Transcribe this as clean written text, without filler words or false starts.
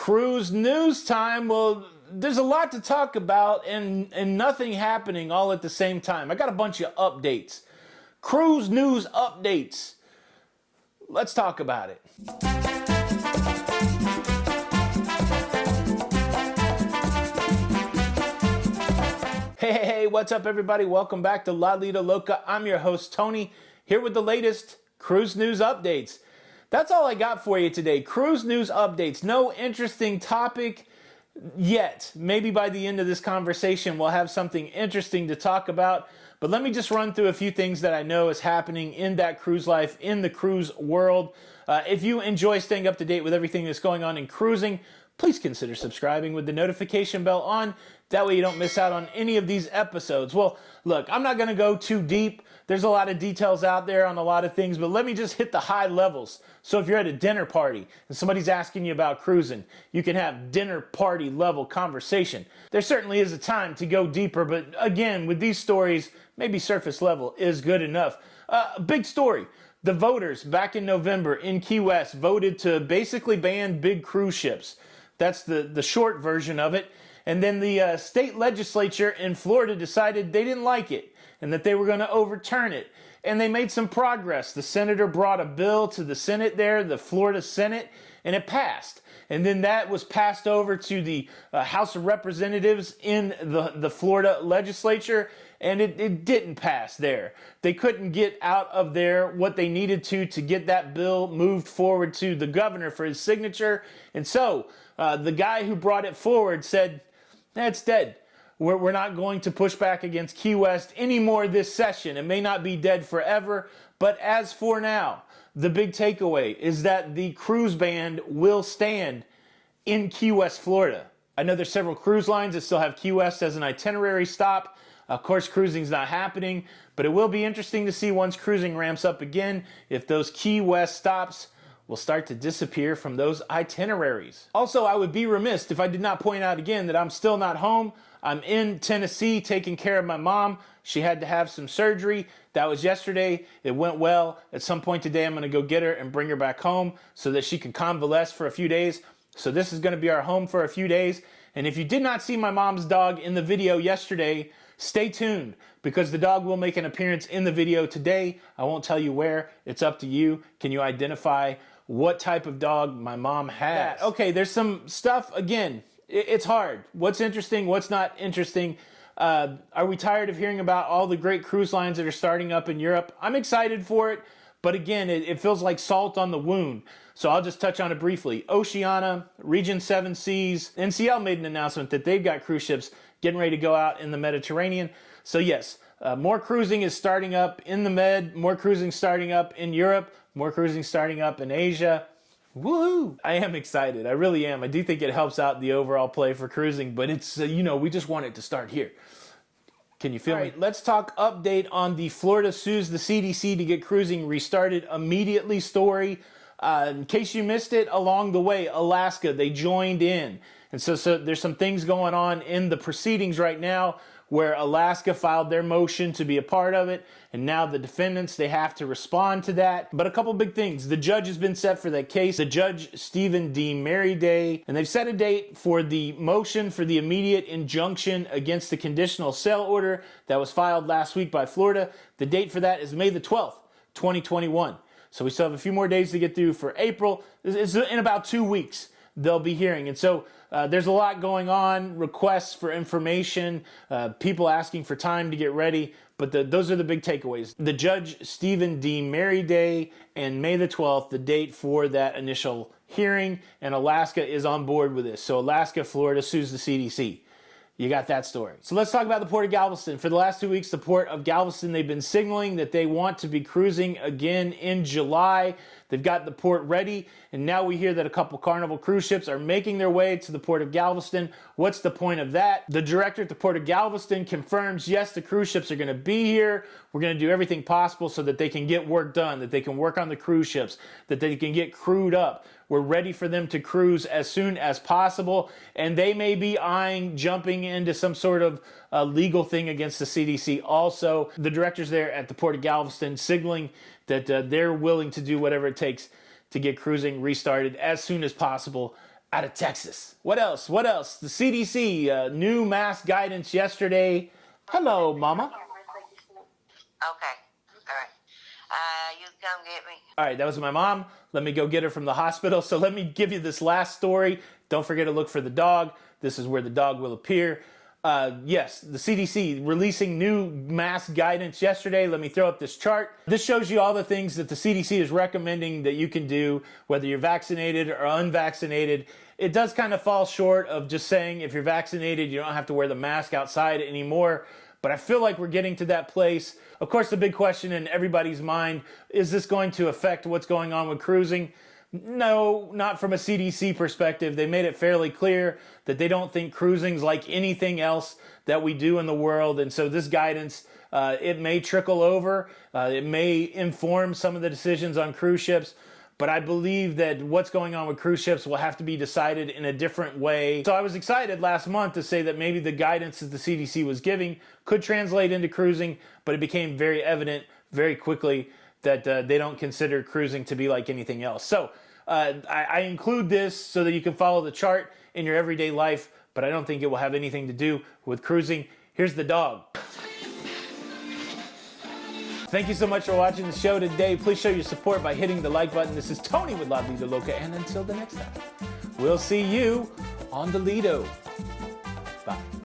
Cruise news time. Well, there's a lot to talk about and nothing happening all at the same time. I got a bunch of updates. Cruise news updates. Let's talk about it. Hey, what's up everybody? Welcome back to Lido Loca. I'm your host Tony, here with the latest cruise news updates. That's all I got for you today. Cruise news updates. No interesting topic yet. Maybe by the end of this conversation we'll have something interesting to talk about. But let me just run through a few things that I know is happening in that cruise life, in the cruise world. If you enjoy staying up to date with everything that's going on in cruising, please consider subscribing with the notification bell on. That way you don't miss out on any of these episodes. Well, look, I'm not going to go too deep. There's a lot of details out there on a lot of things, but let me just hit the high levels. So if you're at a dinner party and somebody's asking you about cruising, you can have dinner party level conversation. There certainly is a time to go deeper, but again, with these stories, maybe surface level is good enough. Big story. The voters back in November in Key West voted to basically ban big cruise ships. That's the short version of it. And then the state legislature in Florida decided they didn't like it and that they were going to overturn it. And they made some progress. The senator brought a bill to the Senate there, the Florida Senate, and it passed. And then that was passed over to the House of Representatives in the Florida legislature, and it didn't pass there. They couldn't get out of there what they needed to get that bill moved forward to the governor for his signature. And so the guy who brought it forward said, it's dead. We're not going to push back against Key West anymore this session. It may not be dead forever, but as for now, the big takeaway is that the cruise ban will stand in Key West, Florida. I know there's several cruise lines that still have Key West as an itinerary stop. Of course, cruising's not happening, but it will be interesting to see once cruising ramps up again if those Key West stops will start to disappear from those itineraries. Also, I would be remiss if I did not point out again that I'm still not home. I'm in Tennessee taking care of my mom. She had to have some surgery. That was yesterday. It went well. At some point today, I'm going to go get her and bring her back home so that she can convalesce for a few days. So this is going to be our home for a few days. And if you did not see my mom's dog in the video yesterday, stay tuned because the dog will make an appearance in the video today. I won't tell you where. It's up to you. Can you identify what type of dog my mom has? Okay, there's some stuff, again, it's hard. What's interesting, what's not interesting? Are we tired of hearing about all the great cruise lines that are starting up in Europe? I'm excited for it, but again, it feels like salt on the wound. So I'll just touch on it briefly. Oceania, Region 7 Seas, NCL made an announcement that they've got cruise ships getting ready to go out in the Mediterranean. So yes, more cruising is starting up in the Med, more cruising starting up in Europe, more cruising starting up in Asia. Woohoo! I am excited. I really am. I do think it helps out the overall play for cruising, but it's, we just want it to start here. Can you feel me? Let's talk update on the Florida sues the CDC to get cruising restarted immediately story. In case you missed it, along the way, Alaska, they joined in. And so there's some things going on in the proceedings right now where Alaska filed their motion to be a part of it, and now the defendants, they have to respond to that. But a couple big things. The judge has been set for that case, the Judge Stephen D. Merriday, and they've set a date for the motion for the immediate injunction against the conditional sale order that was filed last week by Florida. The date for that is May the 12th, 2021. So we still have a few more days to get through for April. It's in about 2 weeks they'll be hearing. And so there's a lot going on, requests for information, people asking for time to get ready, but those are the big takeaways. The Judge Stephen D. Merriday and May the 12th, the date for that initial hearing, and Alaska is on board with this. So Alaska, Florida sues the CDC. You got that story. So let's talk about the Port of Galveston. For the last 2 weeks, the Port of Galveston, they've been signaling that they want to be cruising again in July. They've got the port ready, and now we hear that a couple Carnival cruise ships are making their way to the Port of Galveston. What's the point of that? The director at the Port of Galveston confirms, yes, the cruise ships are going to be here. We're going to do everything possible so that they can get work done, that they can work on the cruise ships, that they can get crewed up. We're ready for them to cruise as soon as possible, and they may be eyeing jumping into some sort of legal thing against the CDC. Also, the directors there at the Port of Galveston signaling that they're willing to do whatever it takes to get cruising restarted as soon as possible out of Texas. What else? What else? The CDC, new mask guidance yesterday. Hello, Mama. Okay. All right. You come get me. All right, that was my mom. Let me go get her from the hospital. So let me give you this last story. Don't forget to look for the dog. This is where the dog will appear. Yes, the CDC releasing new mask guidance yesterday. Let me throw up this chart. This shows you all the things that the CDC is recommending that you can do, whether you're vaccinated or unvaccinated. It does kind of fall short of just saying if you're vaccinated, you don't have to wear the mask outside anymore. But I feel like we're getting to that place. Of course, the big question in everybody's mind, is this going to affect what's going on with cruising? No, not from a CDC perspective. They made it fairly clear that they don't think cruising's like anything else that we do in the world. And so this guidance, it may trickle over. It may inform some of the decisions on cruise ships. But I believe that what's going on with cruise ships will have to be decided in a different way. So I was excited last month to say that maybe the guidance that the CDC was giving could translate into cruising, but it became very evident very quickly that they don't consider cruising to be like anything else. So I include this so that you can follow the chart in your everyday life, but I don't think it will have anything to do with cruising. Here's the dog. Thank you so much for watching the show today. Please show your support by hitting the like button. This is Tony with Lido Loca, and until the next time, we'll see you on the Lido.